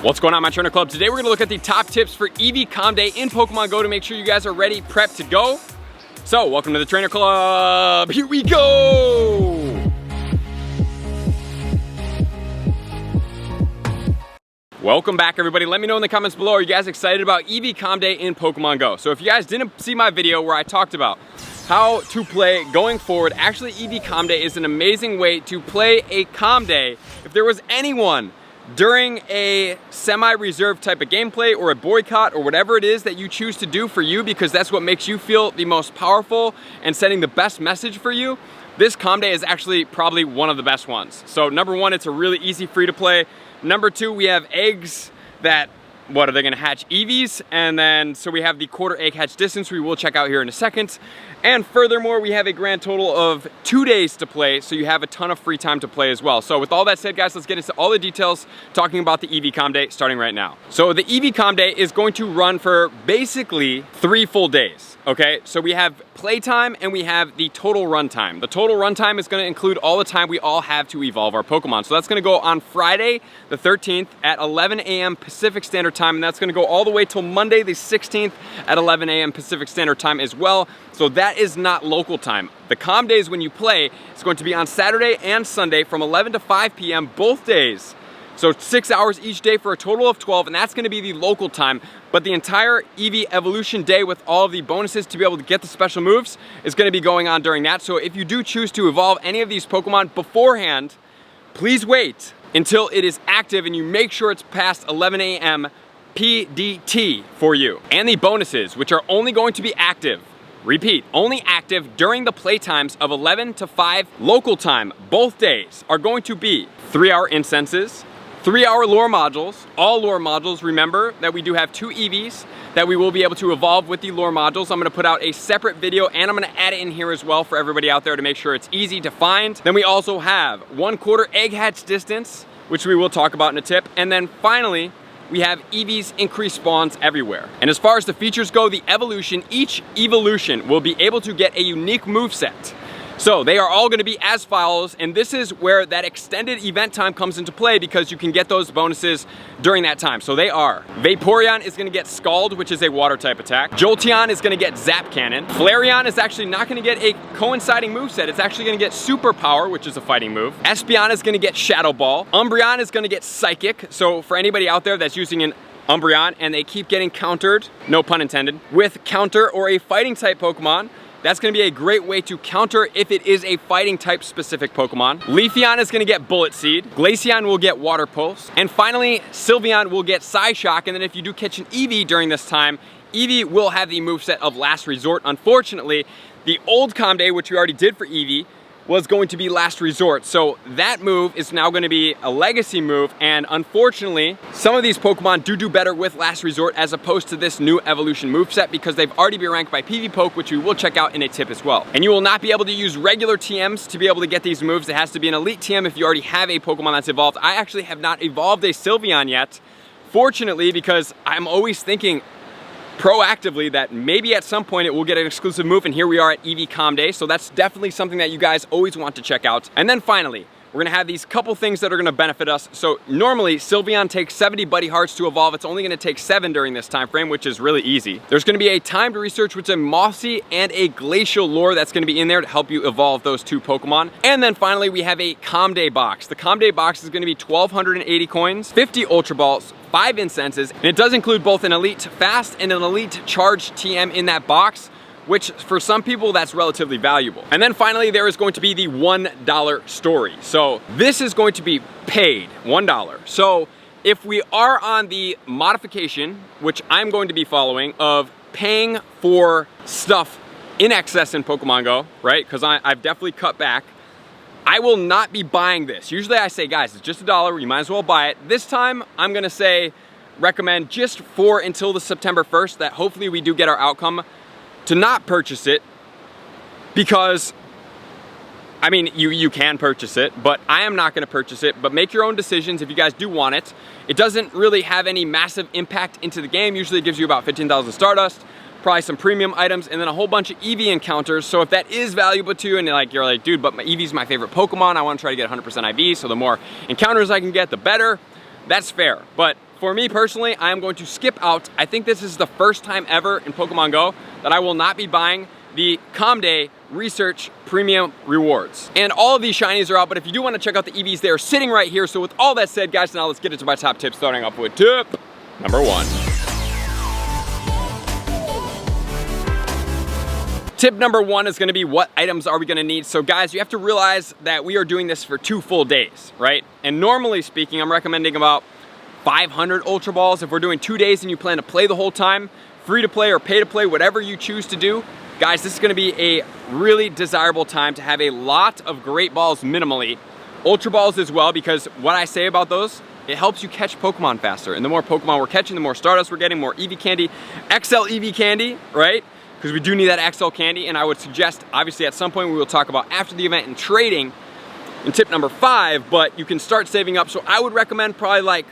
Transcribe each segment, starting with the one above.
What's going on, my trainer club? Today we're gonna look at the top tips for Eevee Comm Day in Pokemon Go to make sure you guys are ready, prepped to go. So, welcome to the trainer club. Here we go. Welcome back, everybody. Let me know in the comments below, are you guys excited about Eevee Comm Day in Pokemon Go? So if you guys didn't see my video where I talked about how to play going forward, actually Eevee Comm Day is an amazing way to play a Comm Day. If there was anyone during a semi-reserved type of gameplay or a boycott or whatever it is that you choose to do for you, because that's what makes you feel the most powerful and sending the best message for you, this Comm Day is actually probably one of the best ones. So number one, it's a really easy free to play. Number two, we have eggs that, what are they gonna hatch? Eevees, and then so we have the quarter egg hatch distance we will check out here in a second. And furthermore, we have a grand total of 2 days to play, so you have a ton of free time to play as well. So with all that said, guys, let's get into all the details talking about the Eevee Comm Day starting right now. So the Eevee Comm Day is going to run for basically 3 full days, okay? So we have playtime and we have the total run time. The total run time is gonna include all the time we all have to evolve our Pokemon. So that's gonna go on Friday, the 13th at 11 a.m. Pacific Standard Time, and that's gonna go all the way till Monday, the 16th at 11 a.m. Pacific Standard Time as well. So that is not local time. The Comm Days when you play, it's going to be on Saturday and Sunday from 11 to 5 p.m. both days. So 6 hours each day for a total of 12, and that's gonna be the local time. But the entire Eevee Evolution day with all of the bonuses to be able to get the special moves is gonna be going on during that. So if you do choose to evolve any of these Pokemon beforehand, please wait until it is active and you make sure it's past 11 a.m. PDT for you. And the bonuses, which are only going to be active, repeat, only active during the playtimes of 11 to 5 local time, both days, are going to be 3-hour incenses, 3-hour lure modules. All lure modules, remember that we do have 2 Eevees that we will be able to evolve with the lure modules. I'm gonna put out a separate video and I'm gonna add it in here as well for everybody out there to make sure it's easy to find. Then we also have 1/4 egg hatch distance, which we will talk about in a tip. And then finally, we have Eevees increased spawns everywhere. And as far as the features go, the evolution, each evolution will be able to get a unique moveset. So they are all gonna be as follows, and this is where that extended event time comes into play because you can get those bonuses during that time. So they are, Vaporeon is gonna get Scald, which is a water type attack. Jolteon is gonna get Zap Cannon. Flareon is actually not gonna get a coinciding moveset. It's actually gonna get Super Power, which is a fighting move. Espeon is gonna get Shadow Ball. Umbreon is gonna get Psychic. So for anybody out there that's using an Umbreon and they keep getting countered, no pun intended, with counter or a fighting type Pokemon, that's gonna be a great way to counter if it is a fighting type specific Pokemon. Leafeon is gonna get Bullet Seed. Glaceon will get Water Pulse. And finally, Sylveon will get Psyshock. And then if you do catch an Eevee during this time, Eevee will have the moveset of Last Resort. Unfortunately, the old Comm Day, which we already did for Eevee, was going to be Last Resort. So that move is now gonna be a legacy move, and unfortunately, some of these Pokemon do better with Last Resort as opposed to this new evolution moveset because they've already been ranked by PvPoke, which we will check out in a tip as well. And you will not be able to use regular TMs to be able to get these moves. It has to be an elite TM if you already have a Pokemon that's evolved. I actually have not evolved a Sylveon yet, fortunately, because I'm always thinking proactively that maybe at some point it will get an exclusive move, and here we are at Eevee Comm Day, so that's definitely something that you guys always want to check out. And then finally, we're gonna have these couple things that are gonna benefit us. So normally Sylveon takes 70 Buddy Hearts to evolve. It's only gonna take 7 during this time frame, which is really easy. There's gonna be a timed research with a Mossy and a Glacial lure that's gonna be in there to help you evolve those 2 Pokemon. And then finally, we have a Comm Day box. The Comm Day box is gonna be 1,280 coins, 50 Ultra Balls, 5 incenses, and it does include both an elite fast and an elite charged TM in that box, which for some people that's relatively valuable. And then finally, there is going to be the $1 story. So this is going to be paid $1. So if we are on the modification, which I'm going to be following, of paying for stuff in excess in Pokemon Go, right? Because I've definitely cut back. I will not be buying this. Usually I say, guys, it's just $1, you might as well buy it. This time, I'm gonna say, recommend just for until the September 1st, that hopefully we do get our outcome, to not purchase it, because, I mean, you can purchase it, but I am not gonna purchase it, but make your own decisions if you guys do want it. It doesn't really have any massive impact into the game. Usually it gives you about 15,000 Stardust, probably some premium items, and then a whole bunch of Eevee encounters. So if that is valuable to you and you're like, dude, but my Eevee's my favorite Pokemon, I wanna try to get 100% IV, so the more encounters I can get, the better, that's fair. But for me personally, I am going to skip out. I think this is the first time ever in Pokemon Go that I will not be buying the Comm Day Research Premium Rewards. And all of these shinies are out, but if you do want to check out the Eevees, they are sitting right here. So with all that said, guys, now let's get into my top tips, starting off with tip number 1. Tip number 1 is gonna be, what items are we gonna need? So guys, you have to realize that we are doing this for 2 full days, right? And normally speaking, I'm recommending about 500 Ultra Balls. If we're doing 2 days and you plan to play the whole time, free to play or pay to play, whatever you choose to do, guys, this is gonna be a really desirable time to have a lot of great balls minimally. Ultra Balls as well, because what I say about those, it helps you catch Pokemon faster. And the more Pokemon we're catching, the more Stardust we're getting, more Eevee candy, XL Eevee candy, right? Because we do need that XL candy, and I would suggest, obviously at some point we will talk about after the event and trading in tip number 5, but you can start saving up. So I would recommend probably like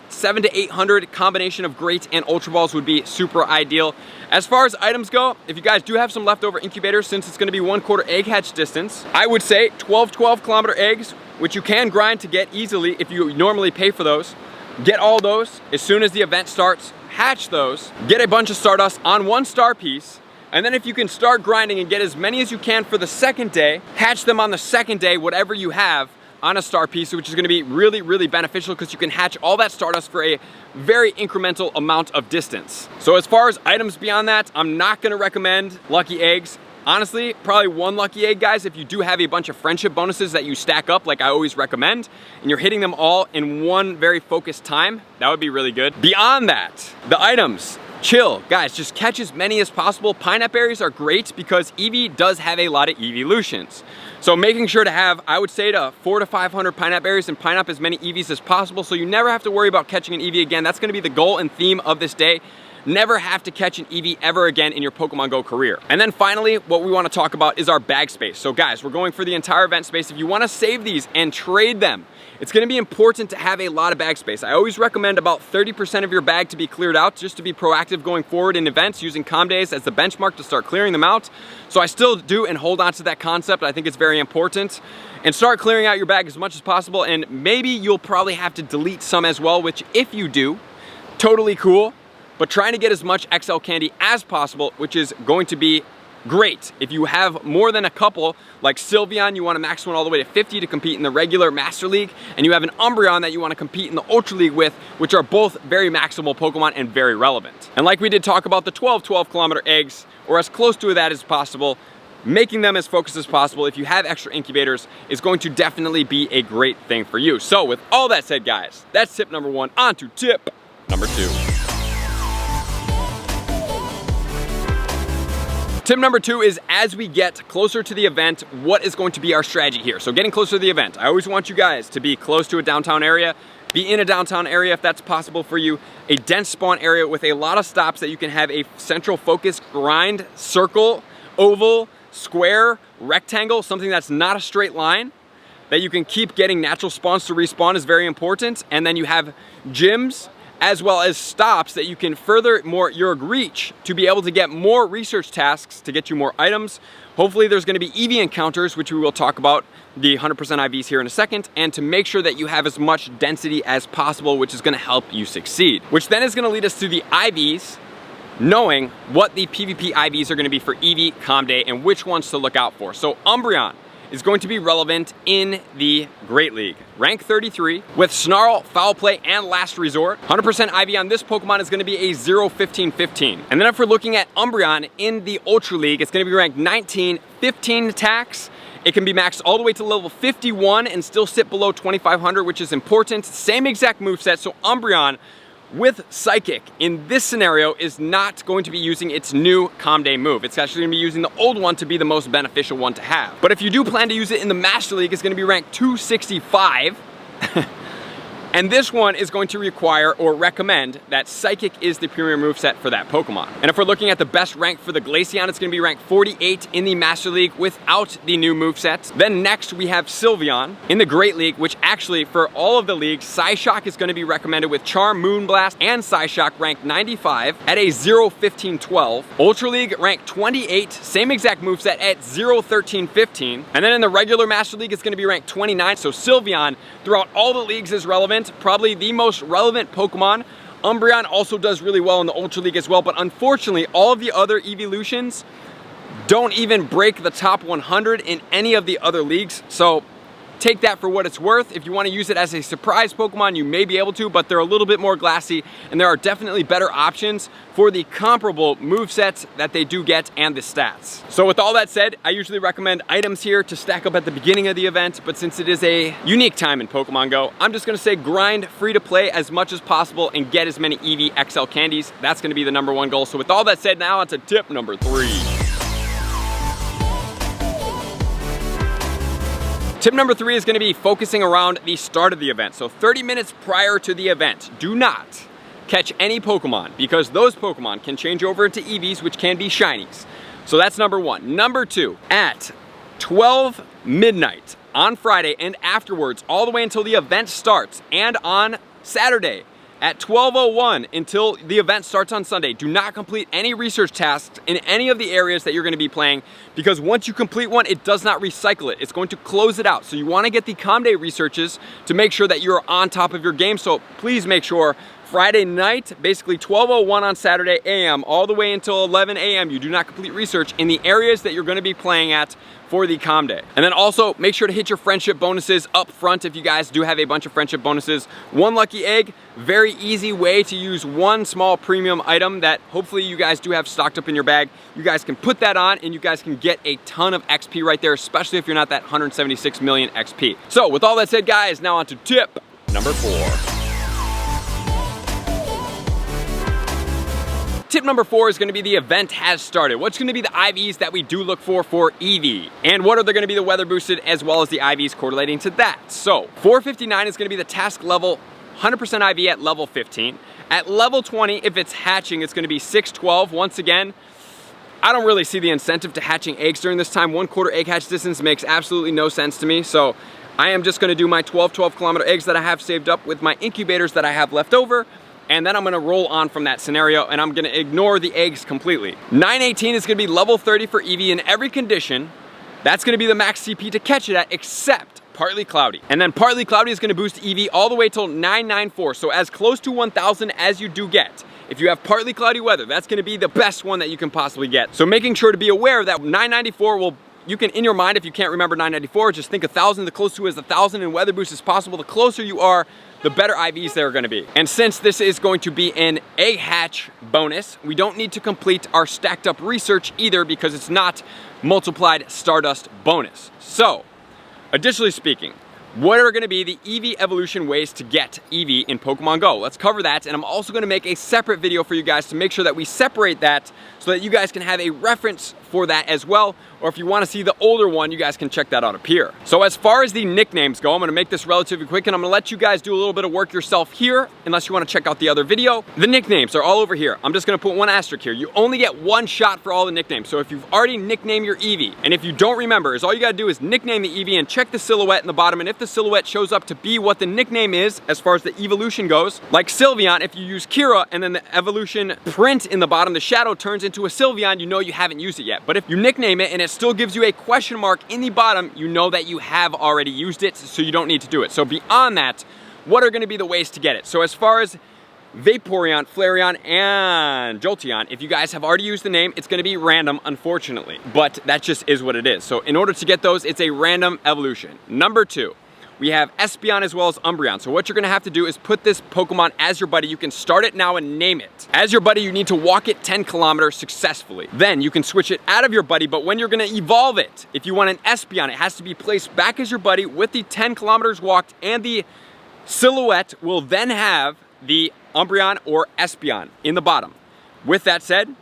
700 to 800 combination of great and Ultra Balls would be super ideal. As far as items go, if you guys do have some leftover incubators, since it's gonna be 1/4 egg hatch distance, I would say 12 kilometer eggs, which you can grind to get easily if you normally pay for those. Get all those as soon as the event starts, hatch those, get a bunch of Stardust on 1 star piece, and then if you can start grinding and get as many as you can for the second day, hatch them on the second day, whatever you have on a star piece, which is gonna be really, really beneficial because you can hatch all that Stardust for a very incremental amount of distance. So as far as items beyond that, I'm not gonna recommend lucky eggs. Honestly, probably 1 lucky egg, guys, if you do have a bunch of friendship bonuses that you stack up, like I always recommend, and you're hitting them all in one very focused time, that would be really good. Beyond that, the items, chill, guys, just catch as many as possible. Pineapple berries are great because Eevee does have a lot of Eeveelutions. So making sure to have, I would say, to 400 to 500 pineapple berries and pine up as many Eevees as possible, so you never have to worry about catching an Eevee again. That's gonna be the goal and theme of this day. Never have to catch an Eevee ever again in your Pokemon Go career. And then finally, what we wanna talk about is our bag space. So guys, we're going for the entire event space. If you wanna save these and trade them, it's gonna be important to have a lot of bag space. I always recommend about 30% of your bag to be cleared out, just to be proactive going forward in events, using Comm Days as the benchmark to start clearing them out. So I still do and hold on to that concept. I think it's very important. And start clearing out your bag as much as possible, and maybe you'll probably have to delete some as well, which if you do, totally cool. But trying to get as much XL candy as possible, which is going to be great. If you have more than a couple, like Sylveon, you want to max one all the way to 50 to compete in the regular Master League, and you have an Umbreon that you want to compete in the Ultra League with, which are both very maximal Pokemon and very relevant. And like we did talk about the 12 kilometer eggs, or as close to that as possible, making them as focused as possible if you have extra incubators is going to definitely be a great thing for you. So with all that said, guys, that's tip number 1. On to tip number 2. Tip number 2 is, as we get closer to the event, what is going to be our strategy here? So getting closer to the event, I always want you guys to be close to a downtown area, be in a downtown area if that's possible for you, a dense spawn area with a lot of stops that you can have a central focus, grind, circle, oval, square, rectangle, something that's not a straight line, that you can keep getting natural spawns to respawn is very important. And then you have gyms, as well as stops that you can further more your reach to be able to get more research tasks to get you more items. Hopefully there's gonna be Eevee encounters, which we will talk about, the 100% IVs here in a second, and to make sure that you have as much density as possible, which is gonna help you succeed. Which then is gonna lead us to the IVs, knowing what the PvP IVs are gonna be for Eevee Comm Day and which ones to look out for. So Umbreon is going to be relevant in the Great League. Rank 33 with Snarl, Foul Play, and Last Resort. 100% IV on this Pokemon is gonna be a 0-15-15. And then if we're looking at Umbreon in the Ultra League, it's gonna be ranked 19, 15 attacks. It can be maxed all the way to level 51 and still sit below 2500, which is important. Same exact moveset, so Umbreon with Psychic in this scenario is not going to be using its new Comm Day move. It's actually going to be using the old one to be the most beneficial one to have. But if you do plan to use it in the Master League, it's going to be ranked 265. And this one is going to require or recommend that Psychic is the premier moveset for that Pokemon. And if we're looking at the best rank for the Glaceon, it's going to be ranked 48 in the Master League without the new movesets. Then next we have Sylveon in the Great League, which actually for all of the leagues, Psyshock is going to be recommended with Charm, Moonblast, and Psyshock ranked 95 at a 0-15-12. Ultra League ranked 28, same exact moveset at 0-13-15. And then in the regular Master League, it's going to be ranked 29. So Sylveon throughout all the leagues is relevant. Probably the most relevant Pokemon Umbreon also does really well in the Ultra League as well, but unfortunately, all of the other Eeveelutions don't even break the top 100 in any of the other leagues. So take that for what it's worth. If you want to use it as a surprise Pokemon, you may be able to, but they're a little bit more glassy, and there are definitely better options for the comparable movesets that they do get and the stats. So with all that said, I usually recommend items here to stack up at the beginning of the event, but since it is a unique time in Pokemon Go, I'm just gonna say grind free to play as much as possible and get as many Eevee XL candies. That's gonna be the #1 goal. So with all that said, now on to tip number 3. Tip number 3 is going to be focusing around the start of the event. So 30 minutes prior to the event, do not catch any Pokemon, because those Pokemon can change over into Eevees, which can be shinies. So that's number 1. Number 2, at 12 midnight on Friday and afterwards, all the way until the event starts, and on Saturday at 12:01 until the event starts on Sunday, do not complete any research tasks in any of the areas that you're going to be playing, because once you complete one, it does not recycle it. It's going to close it out. So you want to get the Comm Day researches to make sure that you're on top of your game. So please make sure Friday night, basically 12:01 on Saturday AM, all the way until 11 AM, you do not complete research in the areas that you're going to be playing at for the Comm Day. And then also make sure to hit your friendship bonuses up front if you guys do have a bunch of friendship bonuses. 1 lucky egg, very easy way to use 1 small premium item that hopefully you guys do have stocked up in your bag. You guys can put that on and you guys can get a ton of XP right there, especially if you're not that 176 million XP. So with all that said, guys, now on to tip number 4. Tip number 4 is going to be the event has started. What's going to be the IVs that we do look for Eevee? And what are they going to be the weather boosted, as well as the IVs correlating to that? So 459 is going to be the task level 100% IV at level 15. At level 20, if it's hatching, it's going to be 612. Once again, I don't really see the incentive to hatching eggs during this time. 1/4 egg hatch distance makes absolutely no sense to me. So I am just going to do my 12 kilometer eggs that I have saved up with my incubators that I have left over. And then I'm gonna roll on from that scenario, and I'm gonna ignore the eggs completely. 918 is gonna be level 30 for Eevee in every condition. That's gonna be the max CP to catch it at, except partly cloudy. And then partly cloudy is gonna boost Eevee all the way till 994, so as close to 1000 as you do get. If you have partly cloudy weather, that's gonna be the best one that you can possibly get. So making sure to be aware that 994 will, you can, in your mind, if you can't remember 994, just think 1000, the closer to is 1000 in weather boost as possible. The closer you are, the better IVs there are gonna be. And since this is going to be an egg hatch bonus, we don't need to complete our stacked up research either, because it's not multiplied Stardust bonus. So, additionally speaking, what are gonna be the Eevee Evolution ways to get Eevee in Pokemon Go? Let's cover that, and I'm also gonna make a separate video for you guys to make sure that we separate that so that you guys can have a reference for that as well, or if you wanna see the older one, you guys can check that out up here. So as far as the nicknames go, I'm gonna make this relatively quick, and I'm gonna let you guys do a little bit of work yourself here, unless you wanna check out the other video. The nicknames are all over here. I'm just gonna put 1 asterisk here. You only get 1 shot for all the nicknames. So if you've already nicknamed your Eevee, and if you don't remember, all you gotta do is nickname the Eevee and check the silhouette in the bottom, and if the silhouette shows up to be what the nickname is, as far as the evolution goes, like Sylveon, if you use Kira and then the evolution print in the bottom, the shadow turns into a Sylveon, you know you haven't used it yet. But if you nickname it and it still gives you a question mark in the bottom, you know that you have already used it, so you don't need to do it. So beyond that, what are gonna be the ways to get it? So as far as Vaporeon, Flareon, and Jolteon, if you guys have already used the name, it's gonna be random, unfortunately. But that just is what it is. So in order to get those, it's a random evolution. Number 2. We have Espeon as well as Umbreon. So what you're gonna have to do is put this Pokemon as your buddy. You can start it now and name it. As your buddy, you need to walk it 10 kilometers successfully. Then you can switch it out of your buddy, but when you're gonna evolve it, if you want an Espeon, it has to be placed back as your buddy with the 10 kilometers walked, and the silhouette will then have the Umbreon or Espeon in the bottom. With that said,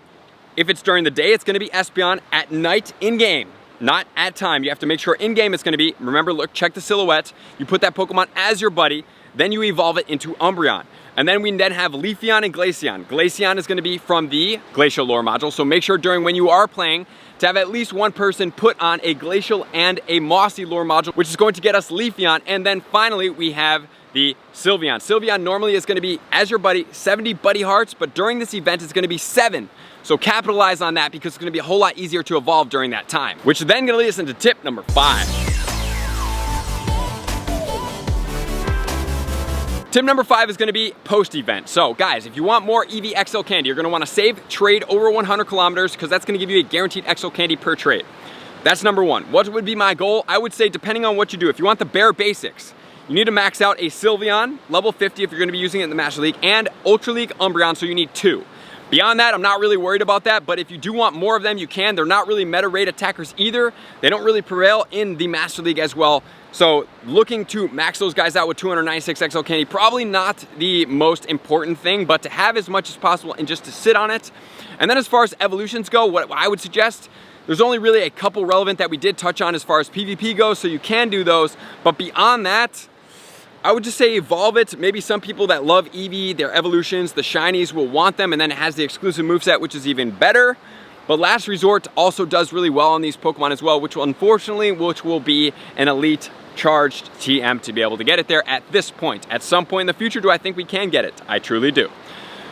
if it's during the day, it's gonna be Espeon. At night, in-game, not at time. You have to make sure in-game it's gonna be, remember, look, check the silhouette. You put that Pokemon as your buddy, then you evolve it into Umbreon. And then we then have Leafeon and Glaceon. Glaceon is gonna be from the Glacial lore module, so make sure during when you are playing to have at least 1 person put on a Glacial and a Mossy lore module, which is going to get us Leafeon. And then finally, we have the Sylveon. Sylveon normally is gonna be, as your buddy, 70 buddy hearts, but during this event, it's gonna be 7. So capitalize on that, because it's gonna be a whole lot easier to evolve during that time. Which is then gonna lead us into tip number 5. Tip number 5 is gonna be post-event. So guys, if you want more Eevee XL candy, you're gonna wanna save trade over 100 kilometers because that's gonna give you a guaranteed XL candy per trade. That's number 1. What would be my goal? I would say depending on what you do, if you want the bare basics, you need to max out a Sylveon, level 50 if you're gonna be using it in the Master League, and Ultra League Umbreon, so you need 2. Beyond that, I'm not really worried about that, but if you do want more of them, you can. They're not really meta rate attackers either. They don't really prevail in the Master League as well. So looking to max those guys out with 296 XL candy, probably not the most important thing, but to have as much as possible and just to sit on it. And then as far as evolutions go, what I would suggest, there's only really a couple relevant that we did touch on as far as PvP goes, so you can do those. But beyond that, I would just say evolve it. Maybe some people that love Eevee, their evolutions, the shinies will want them, and then it has the exclusive moveset, which is even better. But Last Resort also does really well on these Pokemon as well, which will be an elite charged TM to be able to get it there at this point. At some point in the future, do I think we can get it? I truly do.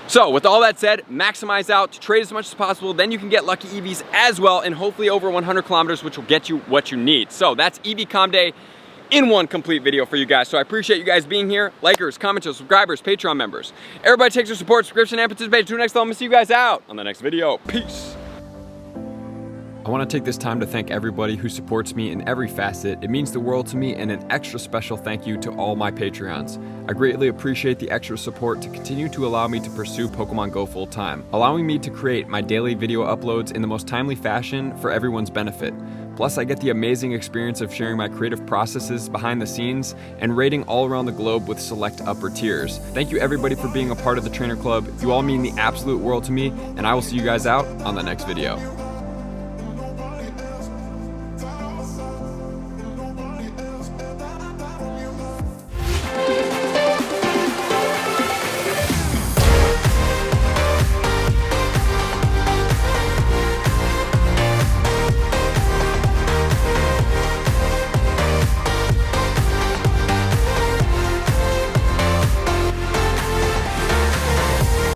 So with all that said, maximize out, trade as much as possible, then you can get lucky Eevees as well, and hopefully over 100 kilometers, which will get you what you need. So that's Eevee Comm Day in one complete video for you guys. So I appreciate you guys being here. Likers, commenters, subscribers, Patreon members. Everybody takes your support, subscription, and participation. To the next level, I'm gonna see you guys out on the next video. Peace. I want to take this time to thank everybody who supports me in every facet. It means the world to me, and an extra special thank you to all my Patreons. I greatly appreciate the extra support to continue to allow me to pursue Pokemon Go full time, allowing me to create my daily video uploads in the most timely fashion for everyone's benefit. Plus, I get the amazing experience of sharing my creative processes behind the scenes and raiding all around the globe with select upper tiers. Thank you everybody for being a part of the Trainer Club. You all mean the absolute world to me, and I will see you guys out on the next video.